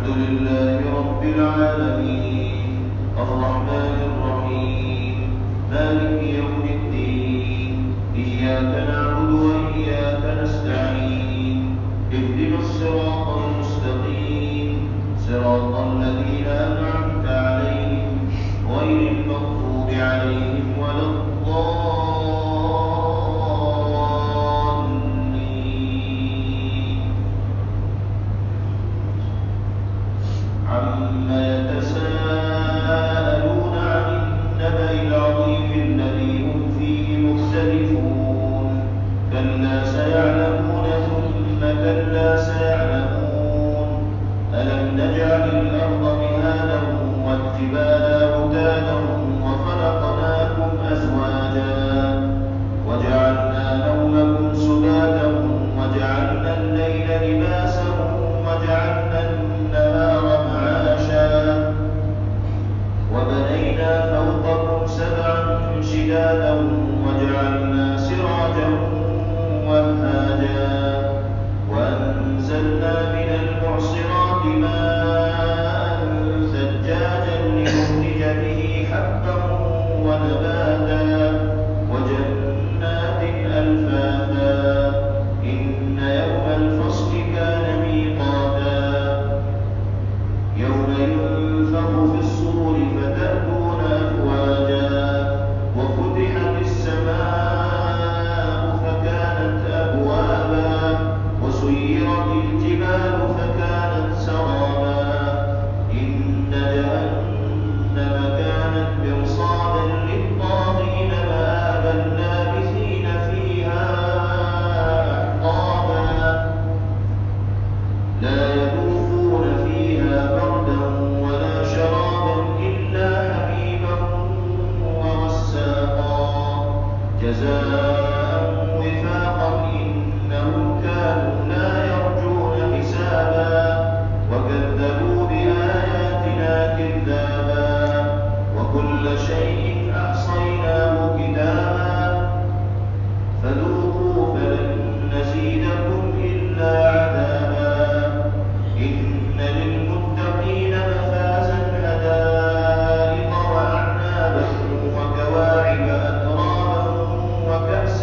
الحمد لله رب العالمين الرحمن الرحيم مالك يوم الدين إياك نعبد وإياك نستعين اهدنا الصراط المستقيم صراط الذين أنعمت عليهم غير المغضوب عليهم ولا الضالين عما يتساءلون عن النبأ العظيم الذي هم فيه مختلفون كلا سيعلمون ثم كلا سيعلمون ألم نجعل الأرض مهادا والجبال أوتادا وخلقناكم أزواجا وجعلنا نومكم سباتا وجعلنا الليل لباسا وجعلنا النهار معاشا وبنينا فوقكم سبعا شدادا وجعلنا سراجا وهاجا وأنزلنا من المعصرات ماء ثجاجا لنخرج به حبا ونباتا وجنات ألفافا إن يوم الفصل كان ميقاتا يوم ينفخ في الصور فتأتون أفواجا وفتحت السماء فكانت أبوابا وسيرت الجبال فكانت سرابا إن جهنم كانت مرصادا للطاغين مآبا لابثين فيها أحقابا لا يذوقون فيها بردا ولا شرابا إلا حميما وغساقا جزاء وفاقا إنهم كانوا لا يرجون حسابا وكذبوا بآياتنا كذابا وكل شيء أحصيناه كتابا فذوقوا فلن نزيدكم إلا عذابا إن للمتقين مفازا حدائق وأعنابا وكواعب أترابا وكأسا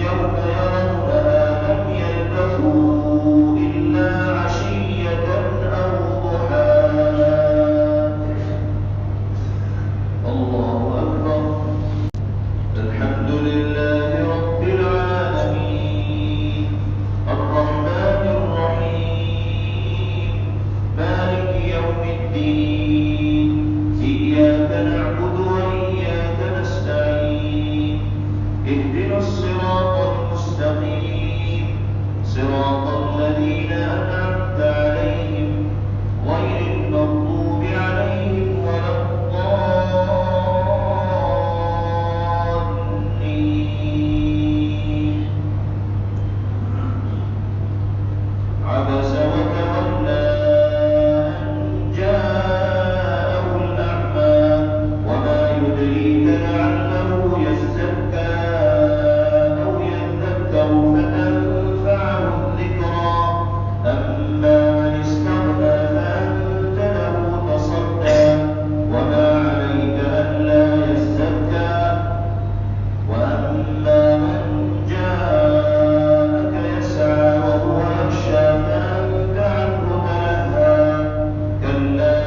يوم يرونها لم يلبثوا إلا عشية أو ضحاها. الله أكبر. الحمد لله رب العالمين الرحمن الرحيم مالك يوم الدين إياك نعبد وإياك نستعين اهدنا الصراط المستقيم صراط الذين أنعمت عليهم غير المغضوب عليهم ولا الضالين. عبس وتولى أن جاءه الأعمى وما يدريك لعله يزكى أو يذكر فتنفعه الذكرى أما من استغنى فأنت له تصدى وما عليك ألا يزكى وأما من جاءك يسعى وهو يخشى فأنت عنه تلهى كلا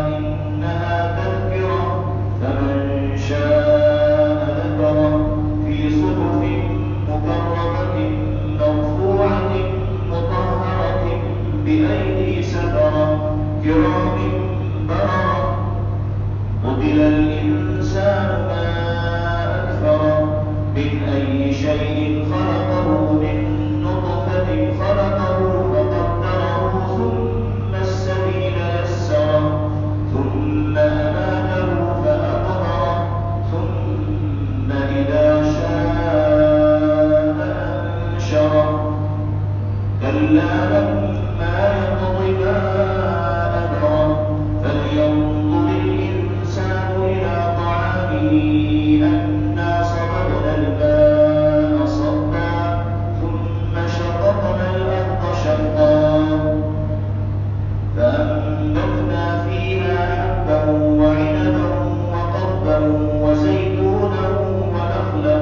إنها تذكرة فمن شاء ذكره في صحف مكرمة مرفوعة مطهرة بأيدي سفرة كرام بررة قتل الإنسان ما أكفره من أي شيء خلقه من نطفة خلقه فقدره ثم السبيل يسره ثم أماته فأقبره ثم إذا شاء أنشره كلا لما يقض ما أمره فلينظر الإنسان إلى طعامه أنا صببنا الماء صبا ثم شققنا الأرض شقا فأنبتنا فيها حبا وعنبا وقضبا وزيتونا ونخلا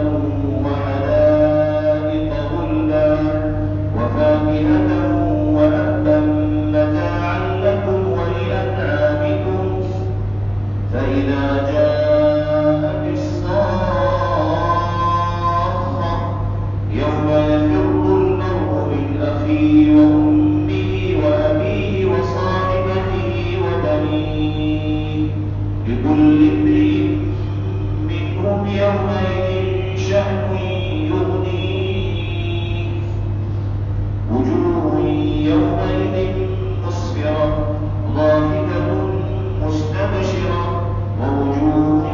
وحدائق غلبا وفاكهة وأبا متاعا لكم ولأنعامكم فإذا جاءت الصاخة يوم يفر المرء من أخيه وأمه وأبيه وصاحبته وبنيه لكل امرئ منهم يومئذ شأن يغنيه وجوه يومئذ مسفرة ضاحكة مستبشرة ووجوه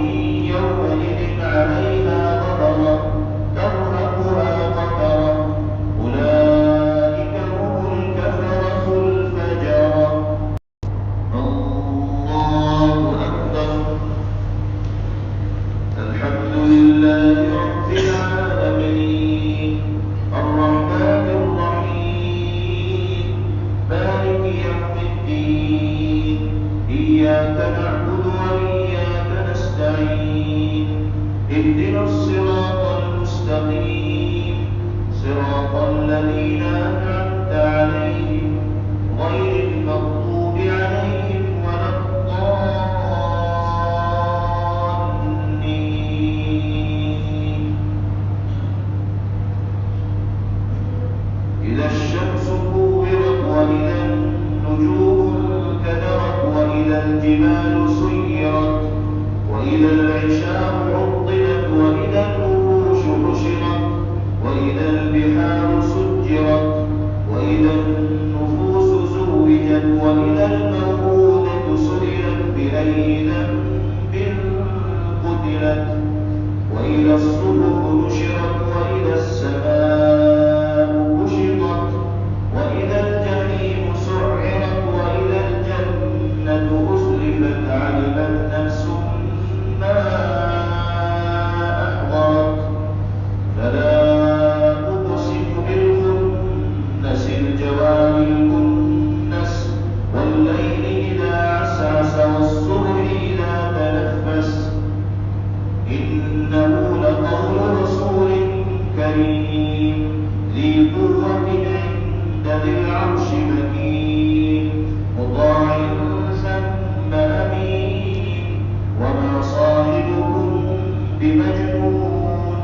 يومئذ عليها غبرة ترهقها قترة أولئك هم الكفرة الفجرة. الله أكبر. الحمد لله رب العالمين الرحمن الرحيم مالك يوم الدين إياك نعبد وإياك نستعين اهدنا الصراط المستقيم صراط الذين أنعمت عليهم غير المغضوب عليهم ولا الضالين. إذا الشمس كورت وإذا النجوم انكدرت وإذا الجبال سيرت وإذا العشار عطلت وإذا الوحوش حشرت وإذا البحار سجرت وإذا النفوس زوجت وإذا الموءودة سئلت بأي ذنب قتلت وإذا الصبح نشرت وإذا السماء كشطت وإذا الجحيم سعرت وإذا الجنة أزلفت علمت نفس ما أحضرت فلا أقسم بالخنس الجوار الكنس والليل إذا عسعس والصبح إذا كريم ذي قوة عند ذي العرش مكين مطاع ثم أمين وما صاحبكم بمجنون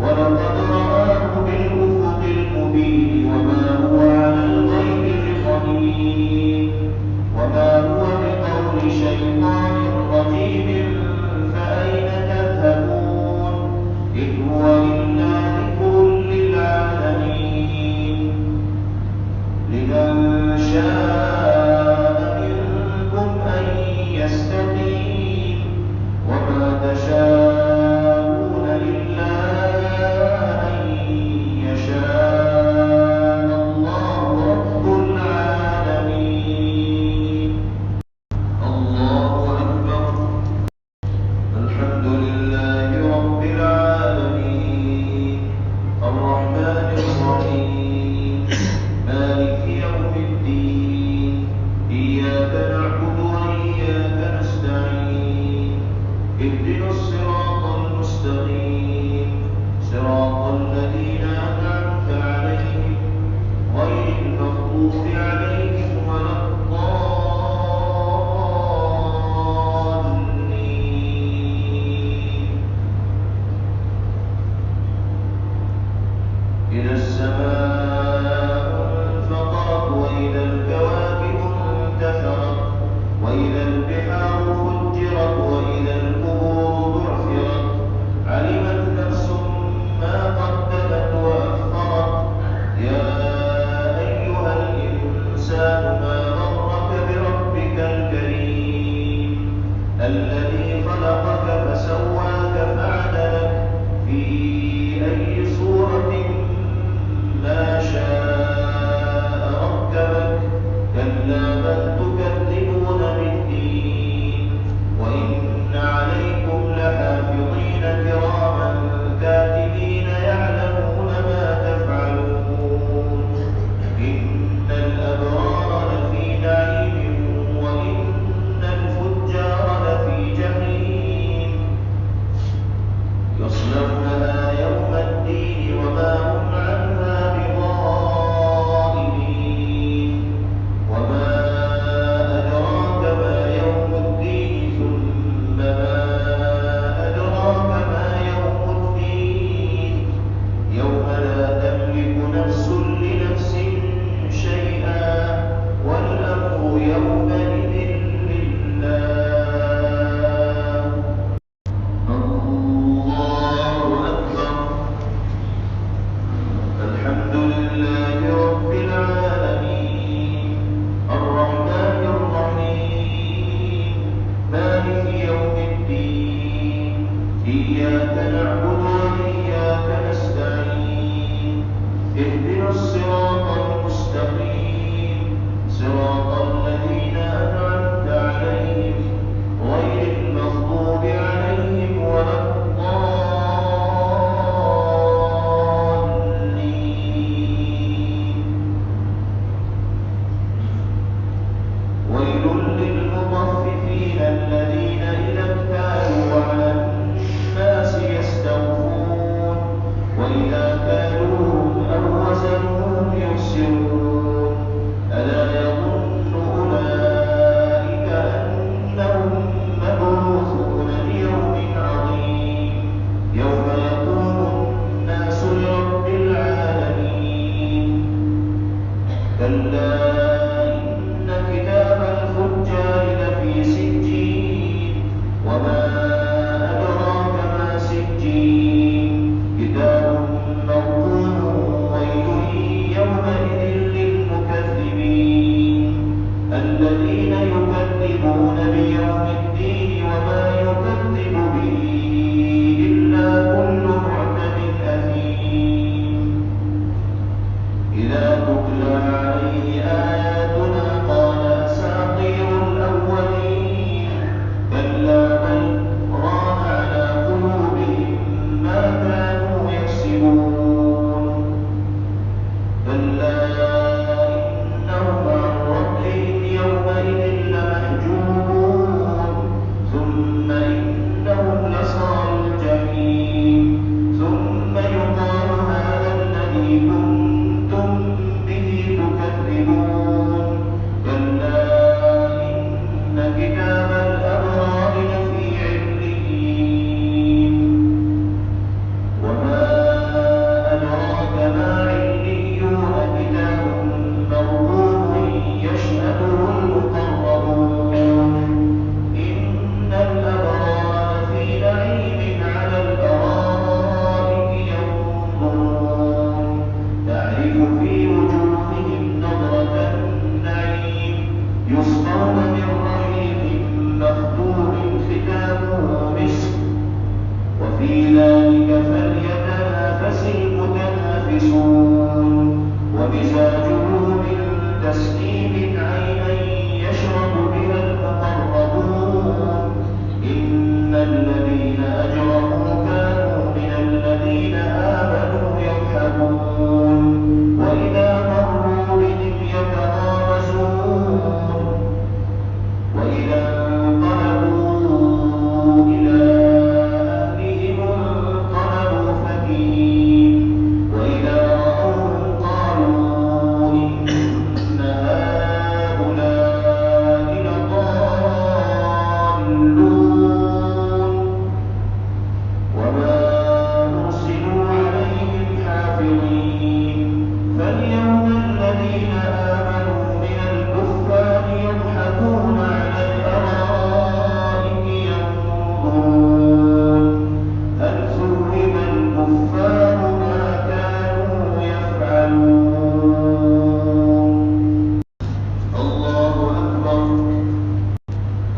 ولقد رآه بالأفق المبين وما هو على الغيب بضنين وما هو بقول شيطان رجيم فأين تذهبون إن هو إلا ذكر للعالمين لمن شاء منكم أن يستقيم وما تشاءون إلا أن يشاء الله رب العالمين. الله أكبر. الحمد لله رب العالمين الرحمن الرحيم مالك يوم الدين إياك نعبد وإياك نستعين اهدنا الصراط المستقيم صراط الذين أنعمت عليهم غير المغضوب عليهم ولا الضالين. إذا السماء انفطرت وإذا الكواكب انتثرت وإذا البحار فجرت وإذا القبور بعثرت علمت نفس ما قدمت وأخرت يا أيها الإنسان ما غرك بربك الكريم الذي خلقك فسواك فعدلك في أي صورة ما الذي كنتم به تكذبون كلا إن كتاب الأبرار لفي عليين وما أدراك ما عليون كتاب مرقوم يشهده المقربون إن الأبرار لفي نعيم على الأرائك ينظرون تعرف في وجوههم نضرة النعيم يسقون من رحيق مختوم ختامه مسك وفي ذلك فليتنافس المتنافسون ومزاجه من تسنيم عينا يشرب بها المقربون إن الذين أجرموا كانوا من الذين آمنوا يضحكون وإذا مروا بهم يتغامزون وإذا انقلبوا إلى أهلهم انقلبوا فكهين وإذا رأوهم قالوا إن هؤلاء لضالون وما أرسلوا عليهم حافظين فاليوم الذين آمنوا من الكفار يضحكون على الأرائك ينظرون هل ثوب الكفار ما كانوا يفعلون الله أكبر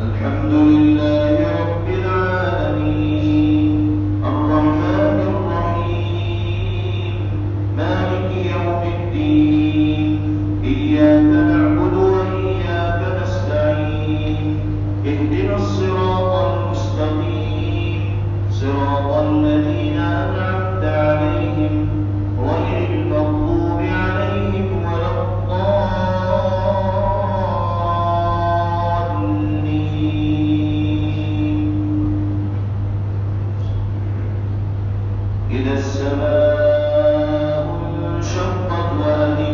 الحمد لله رب العالمين الرحمن الرحيم مالك يوم الدين إياك نعبد وإياك نستعين اهدنا الصراط المستقيم صراط الذين أنعمت عليهم غير المغضوب عليهم ولا الضالين إذا السماء انشقت وأذنت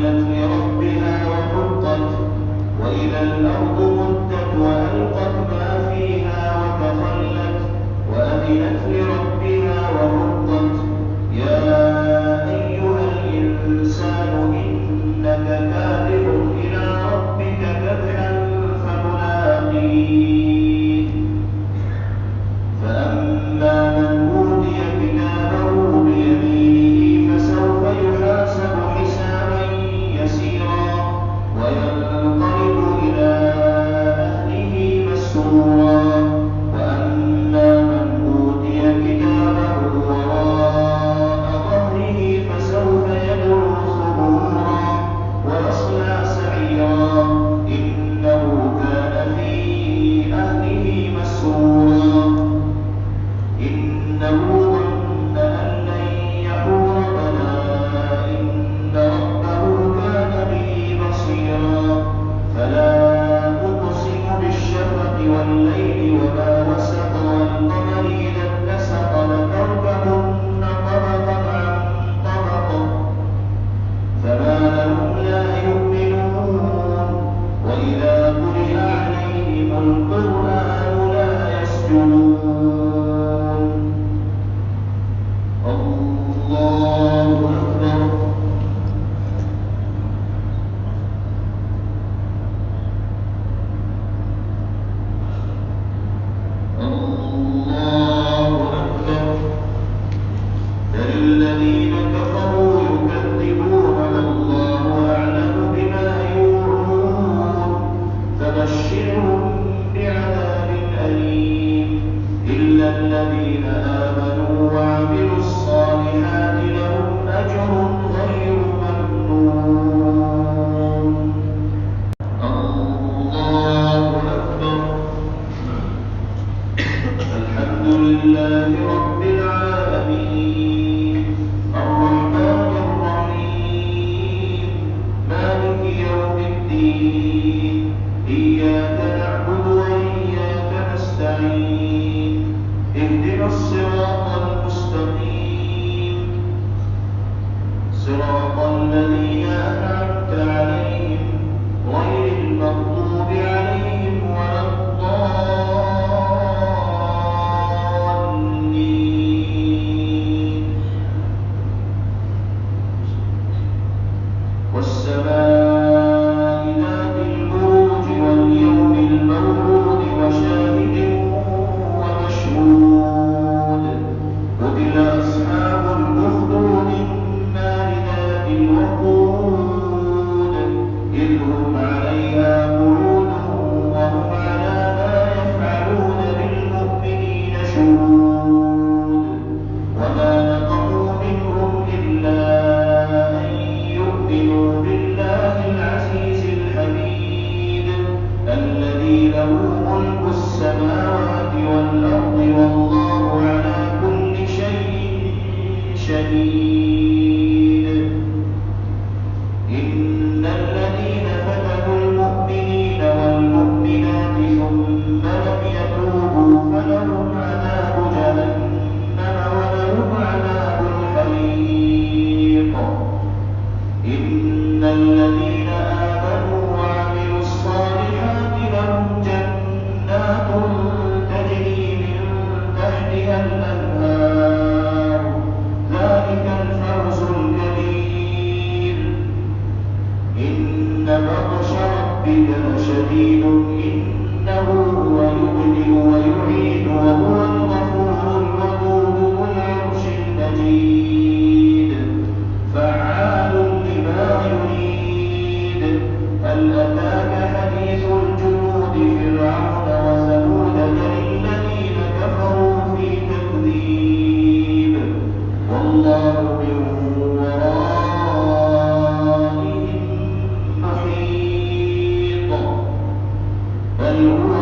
صراط الذين أنعمت عليهم غير المغضوب عليهم ولا الضالين. والسماء ذات البروج واليوم الموعود وشاهد ومشهود قتل أصحاب الأخدود النار ذات الوقود إذ هم عليها قعود وهم على ما يفعلون بالمؤمنين شهود وما نقموا منهم إلا أن يؤمنوا بالله العزيز الحميد الذي له ملك السماوات والأرض والله على كل شيء شهيد. إن الذين فتنوا المؤمنين والمؤمنات ثم لم يتوبوا فلهم عذاب جهنم ولهم عذاب الحريق. إن الذين آمنوا وعملوا الصالحات لهم جنات تجري من تحتها الأنهار ذلك الفوز الكبير. إن بطش ربك لشديد إنه هو يبدئ ويعيد وهو الغفور الودود ذو العرش المجيد فعال لما يريد. هل أتاك حديث الجنود فرعون وثمود بل الذين كفروا في تكذيب والله من ورائهم محيط. بل هو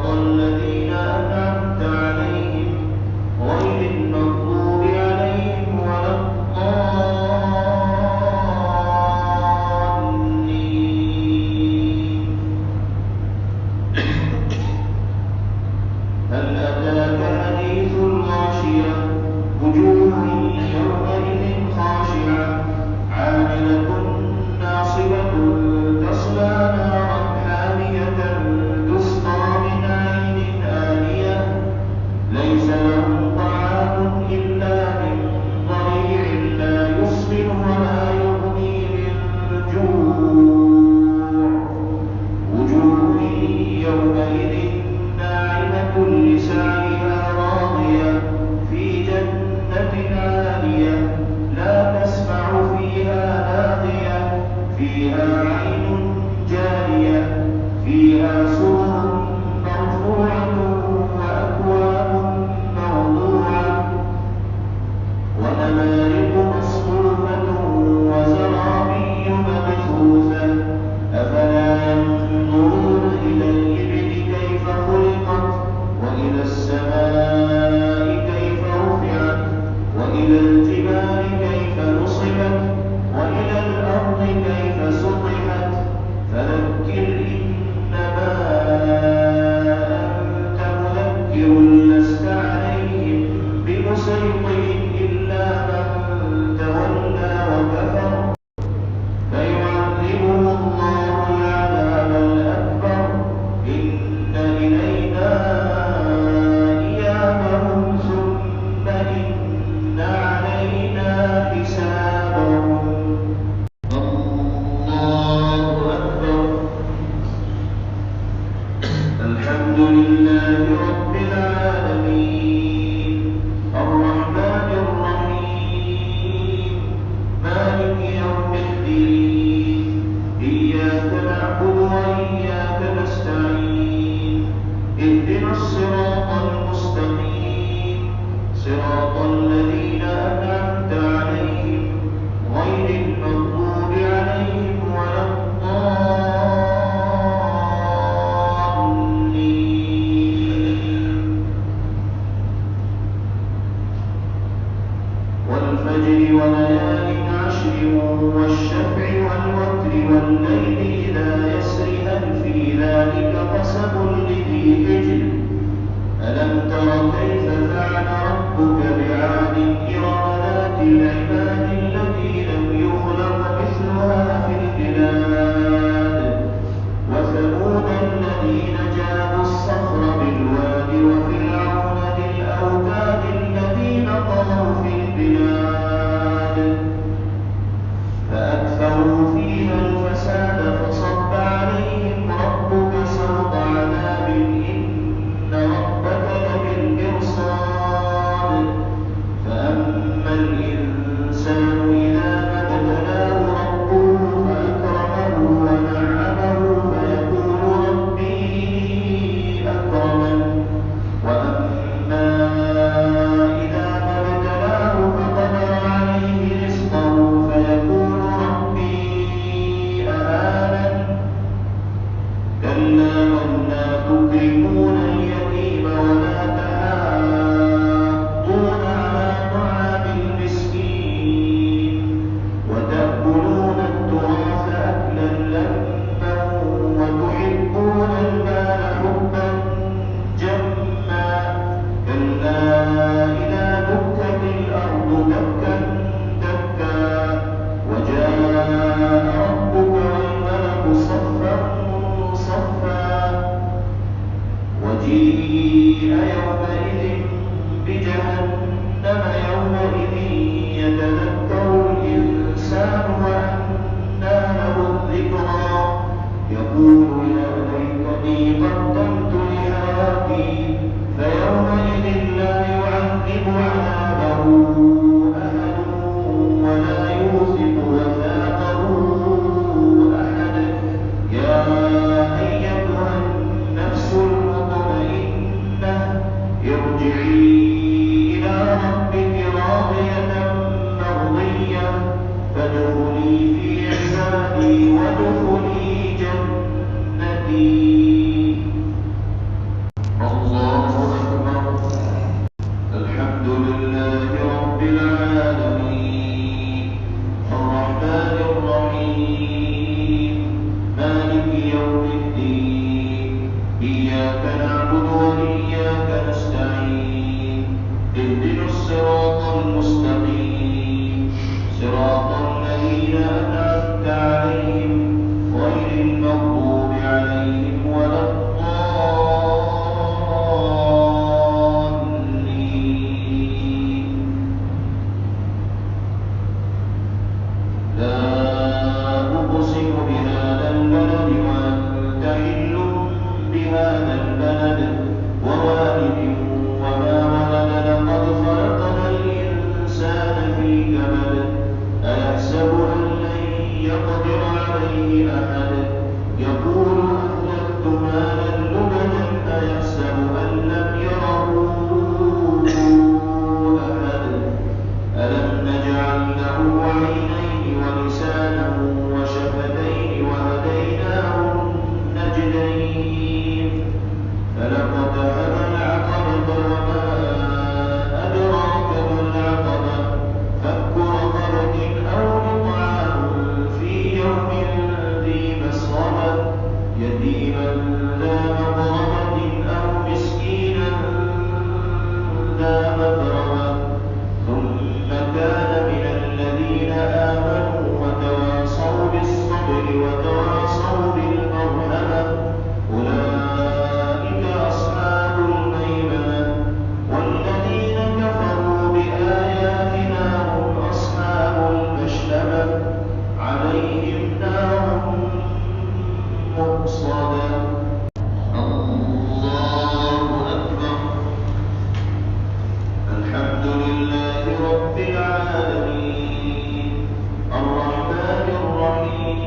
صراط الذين أنعمت عليهم غير المغضوب عليهم ولا الضالين. هل أتاك حديث الغاشية وجوه يومئذ خاشعة عاملة ناصبة تصلى نارا حامية تسقى من عين آنية ليس لهم طعام إلا من ضريع لا يسمن ولا يغني من جوع وجوه يومئذ ناعمة لسعيها راضية في جنة عالية لا تسمع فيها لاغية فيها عين جارية فيها سرر مرفوعة وأكواب موضوعة ونمارق مصفوفة وزرابي مبثوثة أفلا ينظرون إلى الإبل كيف خلقت وإلى السماء كيف رفعت وإلى الجبال كيف نصبت وإلى الأرض كيف سطحت فذكر إنما أنت مذكر لست عليهم بمسيطر إلا من تولى وكفر فيعذبه الله العذاب الأكبر إن إلينا إيابهم ثم إن علينا حسابهم. الله أكبر. الحمد لله رب العالمين الرحمن الرحيم مالك يوم الدين إياك نعبد وإياك نستعين اهدنا الصراط المستقيم صراط الذين أنعمت عليهم غير المغضوب عليهم ولا الضالين. والفجر وليال عشر والشفع والوتر والليل إذا يسر هل في ذلك قسم لذي حجر ألم تر كيف فعل ربك بعاد إرم ذات العماد التي لم يخلق مثلها في البلاد وثمود الذين جابوا الصخر بالواد وفرعون ذي الأوتاد الذين طغوا في البلاد فأكثروا فيها الفساد فصب عليهم ربك سوط عذاب إن ربك لبالمرصاد فأما الإنسان إذا ما ابتلاه ربه فأكرمه ونعمه فيقول ربي أكرمن وأما إذا ما ابتلاه فقدر عليه رزقه فيقول ربي أهانن كلا بل لا تكرمون اليتيم ولا تحاضون على طعام المسكين وتأكلون التراث أكلا لما وتحبون المال حبا جما كلا إذا دكت الأرض دكا دكا وجاء ربك والملك صفا صفا البلد ووالد وما ولد لقد خلقنا الإنسان في كبد أيحسب أن لن يقدر عليه أحد يقول أهلكت مالا لبدا أيحسب أن لم يره أحد ألم نجعل له عينين ولسانا وشفتين وهديناه النجدين فلاقتحم العقبة وما أدراك ما العقبة فك رقبة أو إطعام في يوم ذي مسغبة يتيما ذا مقربة أو مسكينا ذا متربة ثم كان من الذين آمنوا وتواصوا بالصبر وتواصوا بالمرحمة أولئك أصحاب الميمنة والذين كفروا بآياتنا هم أصحاب المشأمة عليهم نار مؤصدة الله أكبر الحمد لله رب العالمين الرحمن الرحيم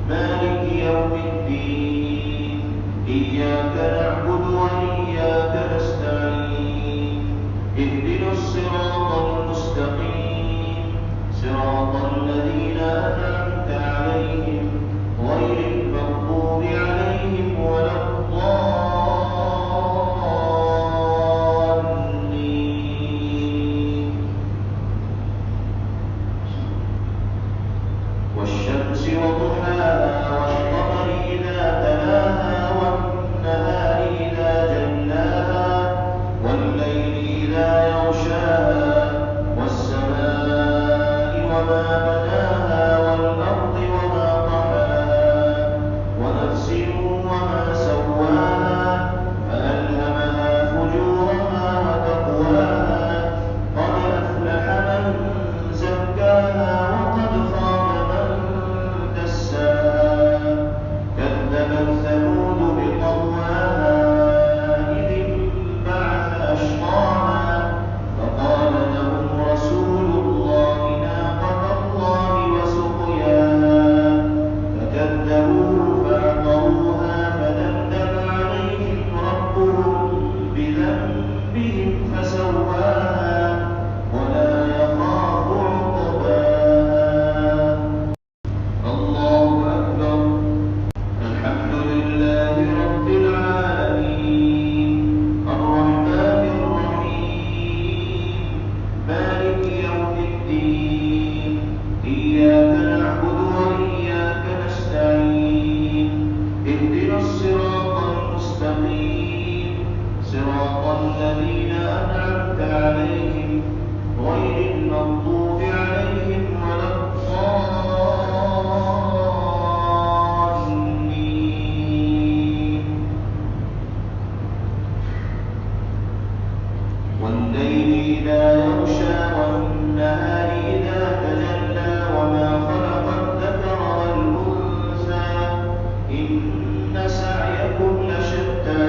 مالك يوم الدين إياك نعبد وإياك نستعين اهدنا الصراط المستقيم صراط الذين أنعمت عليهم غير المغضوب عليهم ولا الضالين والشمس وضحاها والقمر إذا تلاها والنهار إذا جلاها والليل إذا يغشاها والسماء وما بناها والأرض وما طحاها ونفس وما سواها فألهمها فجورها وتقواها قد أفلح من زكاها وقد خاب من دساها كذبت ثمود بطغواها إذ انبعث أشقاها فقال لهم رسول الله ناقة الله وسقياها فكذبوه فعقروها فدمدم عليهم ربهم بذنبهم فسواها ولا يخاف عقباها الله أكبر الحمد لله رب العالمين الرحمن الرحيم مالك يوم الدين إياك نعبد وإياك نستعين اهدنا الصراط المستقيم صراط الذين أنعمت عليهم غير المغضوب عليهم ولا الضالين والليل إذا يغشى والنهار إذا تجلى وما خلق الذكر والأنثى إن سعيكم لشتى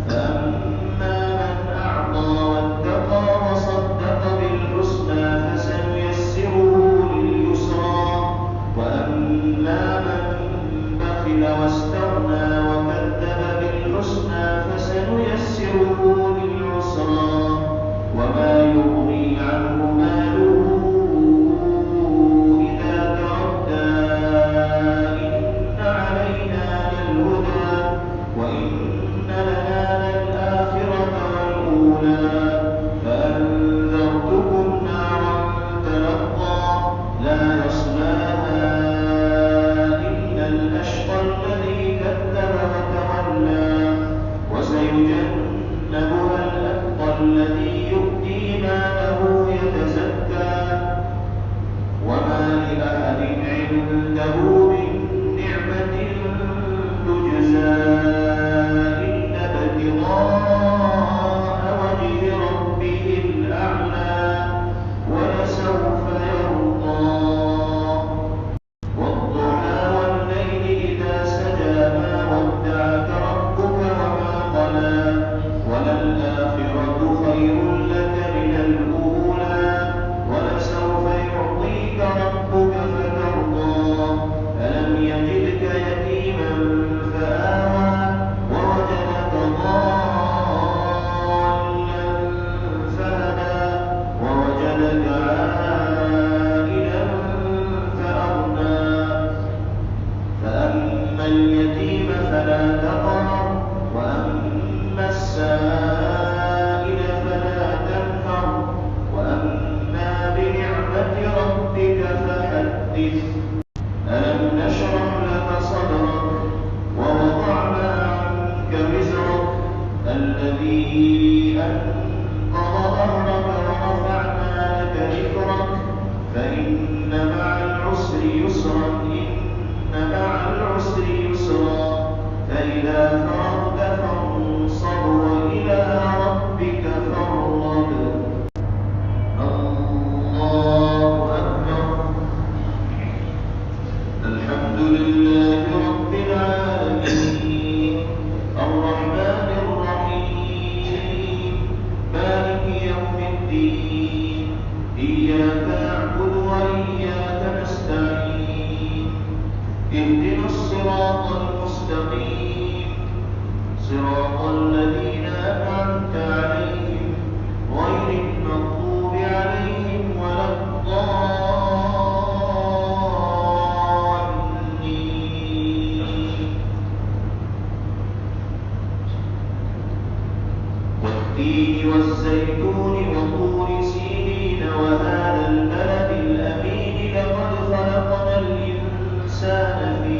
فأما من أعطى واتقى وصدق بالحسنى فسنيسره لليسرى وأما من بخل واستغنى وكذب بالحسنى فسنيسره للعسرى وما يغني عنه ماله إذا تردى إن علينا للهدى وإن لنا للآخرة والأولى فأنذرتكم نارا تلظى لا يصلاها إلا الأشقى الذي كذب وتولى وسيجنبها الأتقى الذي يؤتي ماله يتزكى الذي أنقض ظهرك ورفعنا لك ذكرك فإن مع العسر يسرا إن مع العسر يسرا فإذا فرغت فانصب وإلى ربك فارغب. الله أكبر. الحمد لله رب العالمين الرحمن الرحيم مالك يوم الدين إياك نعبد وإياك نستعين اهدنا الصراط المستقيم صراط الذين أنعمت عليهم غير المغضوب عليهم ولا الضالين. والتين والزيتون وطور سينين وهذا البلد الأمين لقد خلقنا الإنسان في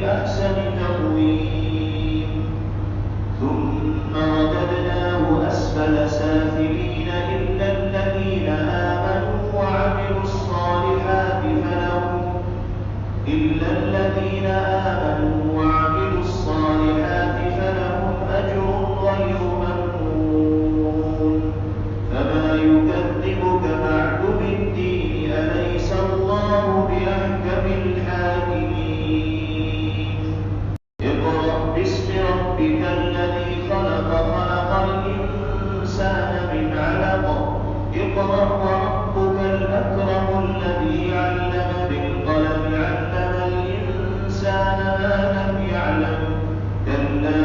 أحسن تقويم ثم رددناه أسفل سافلين إلا الذين آمنوا وعملوا الصالحات فلهم أجر غير ممنون. فما يكذبك بعد بالدين أليس الله بأحكم الحاكمين. اقرأ باسم ربك الذي خلق خلق الإنسان من علق اقرأ وربك الأكرم الذي علم بالقلم علم الإنسان ما لم يعلم كلا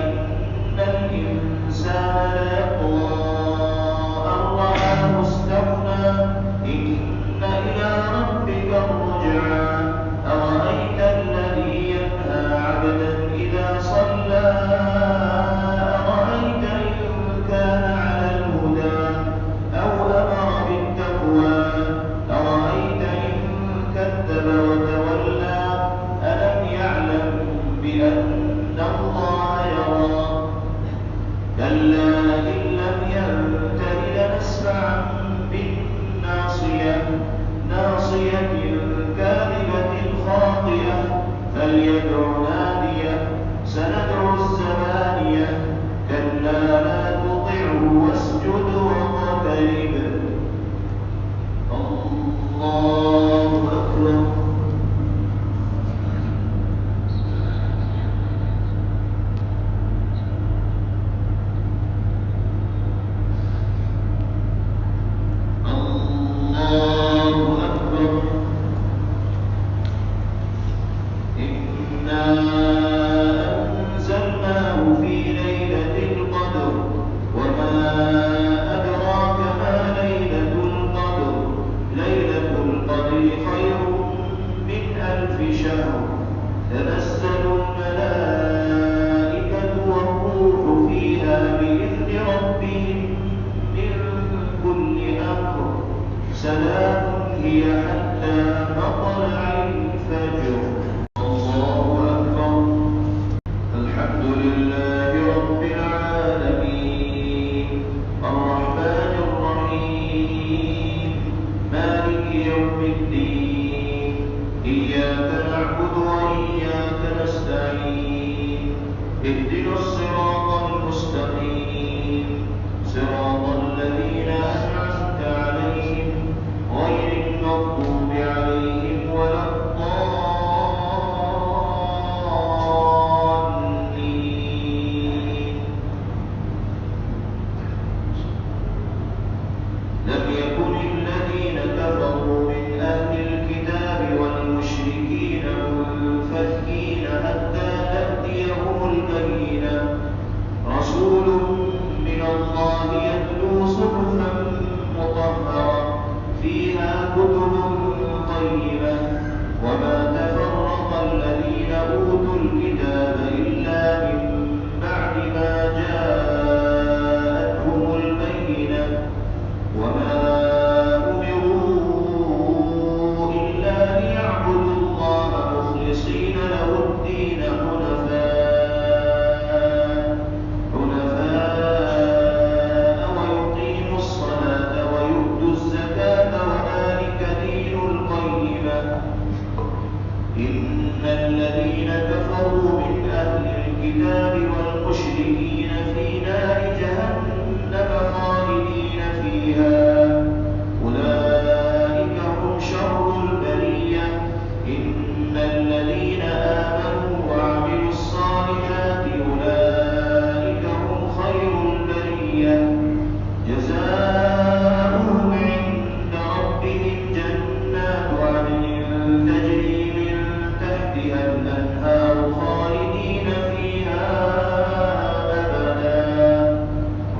إن الإنسان ليطغى أن رآه استغنى إن إلى ربك الرجعى أرأيت الذي ينهى عبدا إذا صلى أرأيت إن كان على الهدى أو أمر بالتقوى أرأيت إن كذب وتولى ألم يعلم بأن الله يرى كلا إن لم ينته لنسفعا بالناصية ناصية كاذبة خاطئة فليدع ناديه سندع الزبانية كلا لا تطعه واسجد واقترب. الله أكبر. الله أكبر. إنا أنزلناه في ليلة القدر وما أدراك ما ليلة القدر ليلة القدر خير من 1000 شهر تنزل الملائكة والروح فيها بإذن ربهم من كل أمر سلام هي حتى مطلع الفجر. الله أكبر. الحمد لله رب العالمين الرحمن الرحيم مالك يوم الدين إياك نعبد وإياك نستعين اهدنا الصراط المستقيم صراط الذين أنعمت عليهم غير المغضوب عليهم ولا الضالين. لم يكن الذين كفروا من أهل الكتاب والمشركين منفكين حتى تأتيهم البينة رسول من الله يتلو صحفا الكتاب والمشركين في نار جهنم خالدين فيها أولئك هم شر البرية إن الذين آمنوا وعملوا الصالحات أولئك هم خير البرية جزاؤهم عند ربهم جنات عدن تجري من تحتها الأنهار خالدين فيها أبدا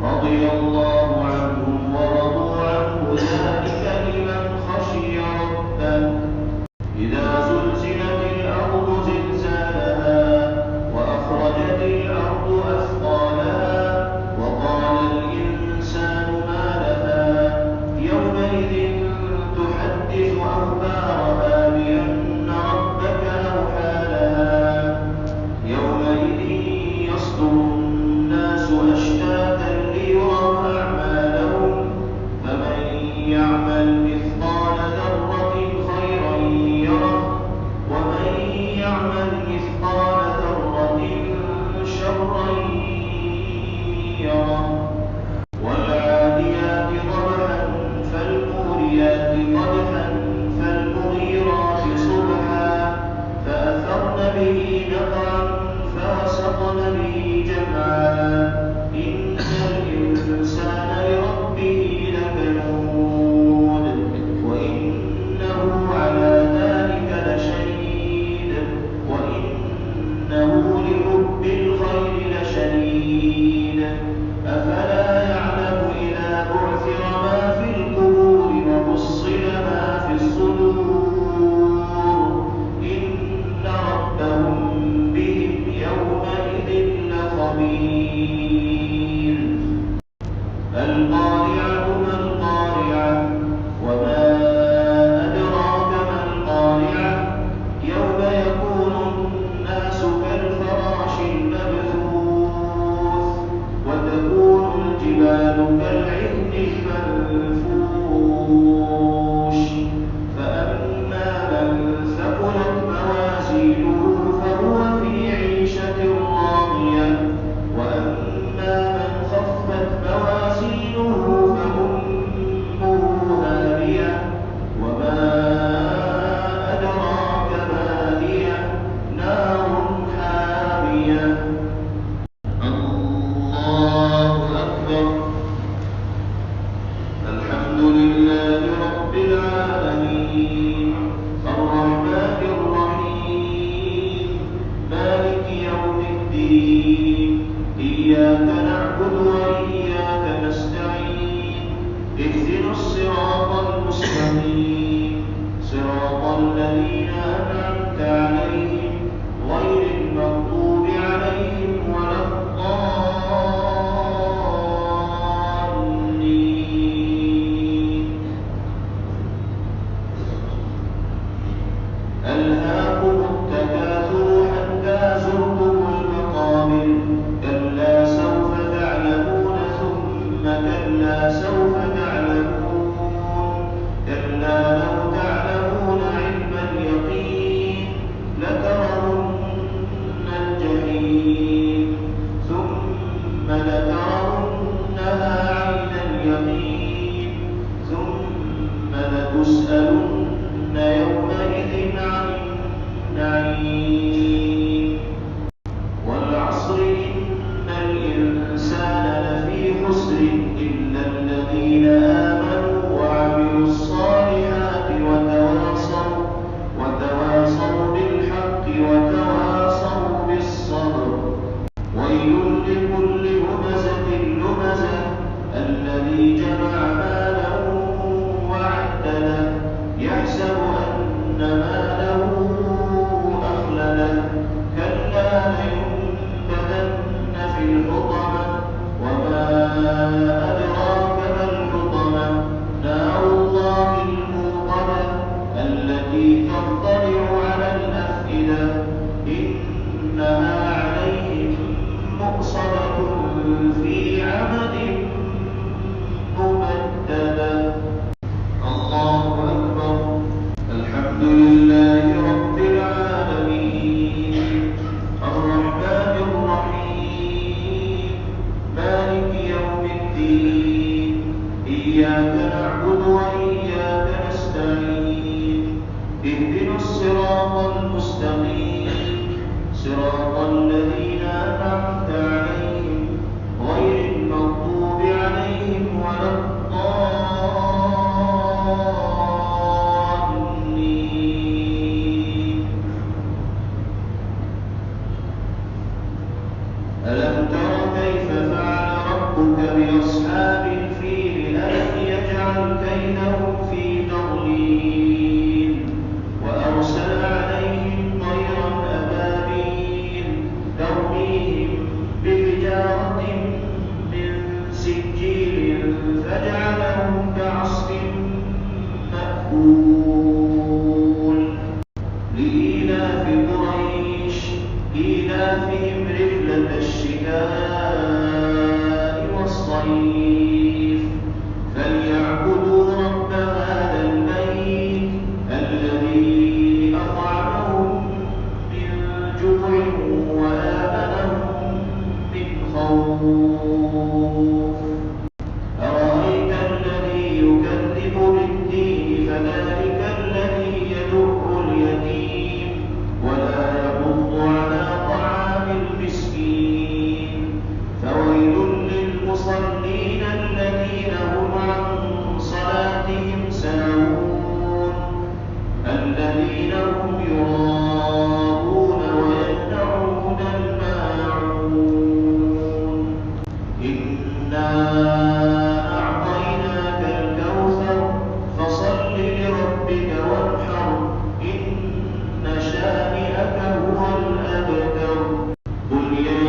رضي الله عنهم ورضوا عنه ذلك لمن خشي ربه إذا زلزلت الأرض زلزالها وأخرجت الأرض أثقالها وقال الإنسان ما لها يومئذ تحدث أخبارها بأن ربك أوحى لها يومئذ يصدر الناس أشتاتا ليروا أعمالهم فمن يعمل مثقال ذرة خيرا يره ومن يعمل مثقال ذرة شرا يره والعاديات ضبحا فالموريات قدحا فالمغيرات صبحا فأثرن به نقعا فوسطن به جمعا إن الإنسان لربه لكنود وإنه على ذلك لشهيد وإنه لحب الخير لشديد أفلا يعلم إذا بعثر ما في القبور وفصل ما في الصدور إن ربهم بهم يومئذ لخبير القارعة ما القارعة وما أدراك ما القارعة يوم يكون الناس كالفراش المبثوث وتكون الجبال كالعهن المنفوش فأما من ثقلت موازينه فهو في عيشة راضية وأما من خفت موازينه فأمه هاوية وما أدراك ما هي نار حامية الله أكبر الحمد لله رب العالمين الرحمن الرحيم مالك يوم الدين إياك نعبد وإياك نستعين اهدنا الصراط المستقيم صراط الذين أنعمت عليهم غير المغضوب عليهم ولا الضالين ألهاكم التكاثر حتى زرتم المقابر كلا سوف تعلمون ثم كلا سوف تعلمون كلا لو تعلمون علم اليقين لترون الجحيم ثم لترونها عين اليقين ثم لتسألن يومئذ عن النعيم والعصر إن الإنسان لفي خسر إلا الذين آمنوا وعملوا الصالحات وتواصوا بالحق وتواصوا بالصبر ويل لكل همزة لمزة الذي جمع مالا وعدده يحسب أن ماله أخلده كلا لينبذن في الحطمة وما أدراك ما الحطمة نار الله الموقدة التي تطلع على الأفئدة إنها عليهم مؤصدة في عمد ممددة الله أكبر الحمد لله رب العالمين الرحمن الرحيم الذين أنعمت عليهم غير المغضوب عليهم ولا الضالين. ألم تر كيف فعل ربك بأصحاب الفيل؟ ألم يجعل كيدهم في تضليل وأرسل عليهم طيرا أبابيل ترميهم بحجارة من سجيل فجعلهم كعصف مأكول. لإيلاف قريش إيلافهم رحلة الشتاء والصيف فليعبدوا رب هذا البيت الذي أطعمهم من جوع وآمنهم من خوف. أرأيت الذي يكذب بالدين فذلك الذي يدع اليتيم ولا يحض على طعام المسكين. فويل للمصلين الذين هم عن صلاتهم ساهون الذين هم يراءون ويمنعون الماعون. إنا أعطيناك الكوثر فصل لربك وانحر إن شانئك هو الأبتر. قل يا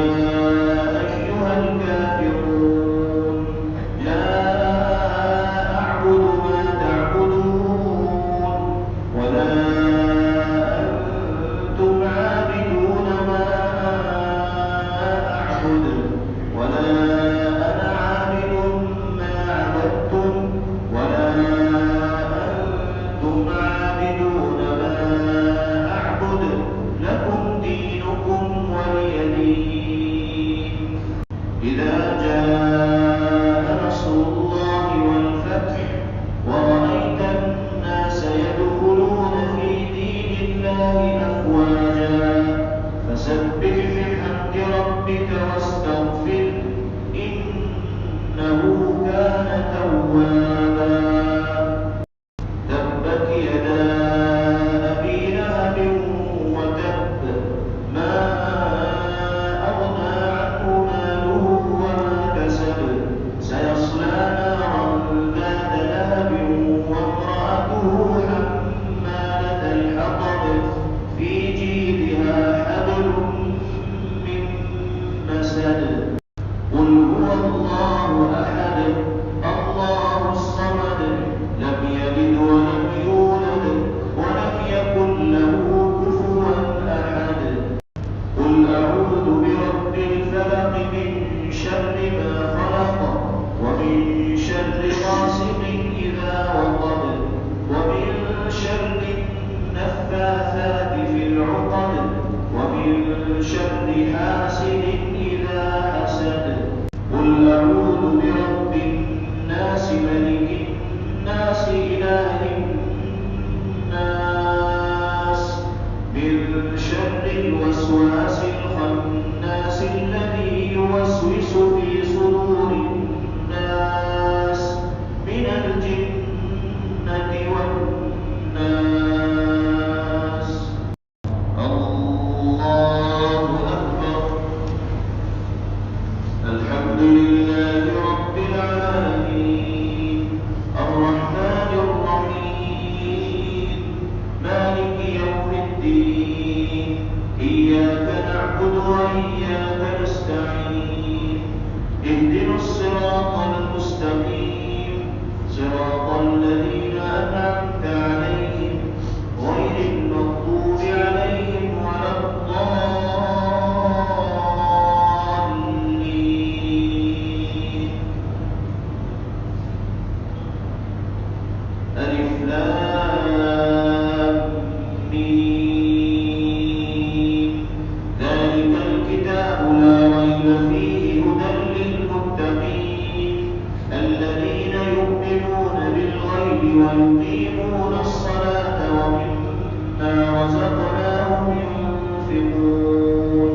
أيها الكافرون لا أعبد ما تعبدون ولا أنتم عابدون ما أعبد ولا أنا عابد ما عبدتم ولا أنتم عابدون ما أعبد لكم دينكم ولي دين. إذا جاء نصر الله والفتح ورأيت الناس يدخلون في دين الله أفواجا فسبح بحمد ربك واستغفره إنه كان توابا. تبت يدا أبي لهب وتب ما أغنى عنه ماله وما كسب سيصلى نارا ذات لهب وامرأته حمالة الحطب في جيدها حبل من مسد. قل هو الله أحد الله الصمد لم يلد ولم يولد ولم يكن له كفوا أحد. قل أعوذ برب الفلق من شر ما خلق ومن شر غاسق إذا وقب ومن شر النفاثات في العقد ومن شر حاسد إذا حسد. قل أعوذ برب الناس ملك الناس إله الناس من شر الوسواس الخناس الذي يوسوس في صدور الناس من الجنة والناس. الله أكبر. الحمد لله رب العالمين الرحمن الرحيم مالك يوم الدين إياك نعبد وإياك نستعين اهدنا الصراط المستقيم صراط الذين أنعمت عليهم غير المغضوب عليهم ولا الضالين. ألف لام ميم ذلك الكتاب لا ريب فيه هدى للمتقين الذين يؤمنون بالغيب ويقيمون الصلاة ومما رزقناهم ينفقون.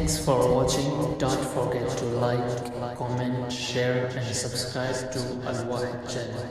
Thanks for watching. Don't forget to like, comment, share and subscribe to Al Wahid channel.